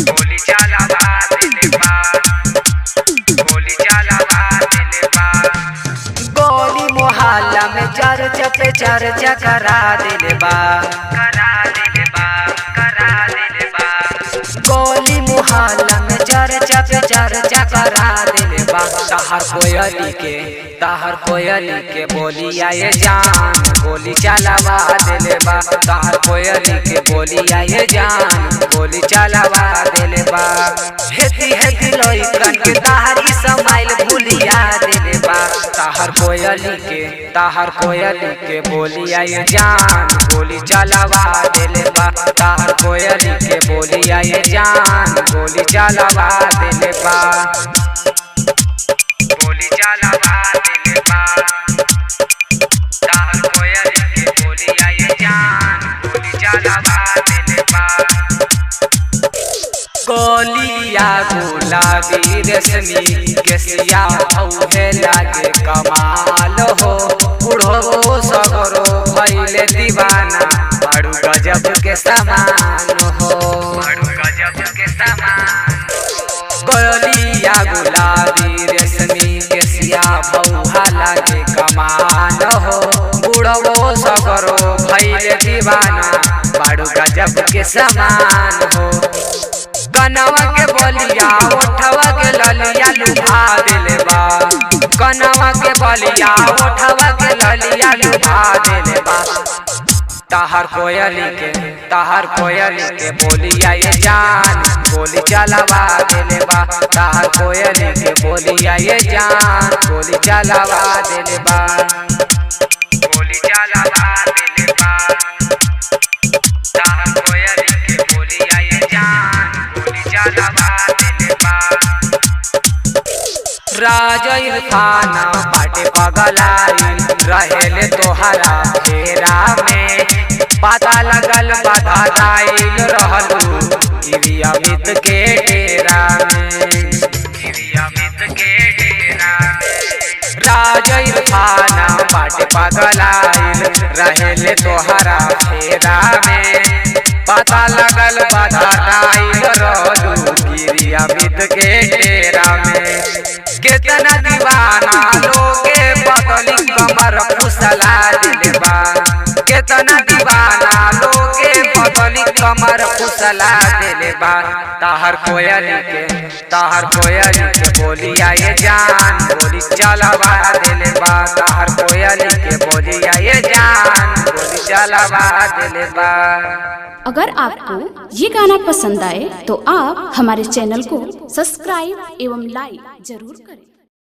गोली चलावा दिले बा, गोली चलावा दिले बा। गोली मोहल्ला में चर्चा पे चर्चा करा दिले बा, करा दिले बा, करा दिले बा। गोली मोहल्ला में चर्चा पे चर्चा करा दिले बा। ताहर कोयली के बोली आए जान, गोली चलावा दिले बा। ताहर कोयली के बोली आए जान, गोली चलावा दिले बा। हेती हेती लइकन के ताहरी समाइल भूलिया दिले बा। ताहर कोयली के बोली आए जान, गोली चलावा दिले बा। ताहर कोयली के बोली आए जान, गोली चलावा दिले बा, गोली चलावा दिले बा। ताहर कोयली के बोली आए जान, गोली चलावा दिले बा। गोलिया गुलाबी रेशमी केसिया भौहे लागे कमाल हो। बूढ़ो सगरो भइले दीवाना, बड़ू गजब के समान हो, बड़ू गजब के समान। गोलिया गुलाबी रेशमी केसिया भौहा लागे कमाल हो। बूढ़ो सगरो भइले दीवाना, बड़ू गजब के समान हो। कनवा के बलिया ओठवा के ललिया लुभा दिले बा। कनवा के बलिया ओठवा के ललिया लुभा दिले बा। ताहर कोयली के बोली आए जान, गोली चलावा दिले बा। ताहर कोयली के बोली आए जान, गोली चलावा दिले बा, गोली चलावा दिले बा। ताहर कोयली के बोली आए जान, गोली चलावा दिले बा। राजा इरफाना बाटे पगलाई रहेले तोहरा फेरा में। पता लगल बाधा दाइल रहलू गिरी अमित के डेरा में, गिरी अमित के डेरा में। राजा इरफाना बाटे पगलाइल रहेले तोहरा फेरा में। पता लगल बाधा दाइल रहलू गिरी अमित के डेरा में। कितना दीवाना लोगे बदली कमर फुसला दिले बा। कितना दीवाना लोगे बदली कमर फुसला दिले बा। ताहर कोयली के बोली आए जान, गोली चलावा दिले बा। ताहर कोयली के बोली आए जान, गोली चलावा दिले बा। अगर आपको ये गाना पसंद आए तो आप हमारे चैनल को सब्सक्राइब एवं लाइक जरूर करें।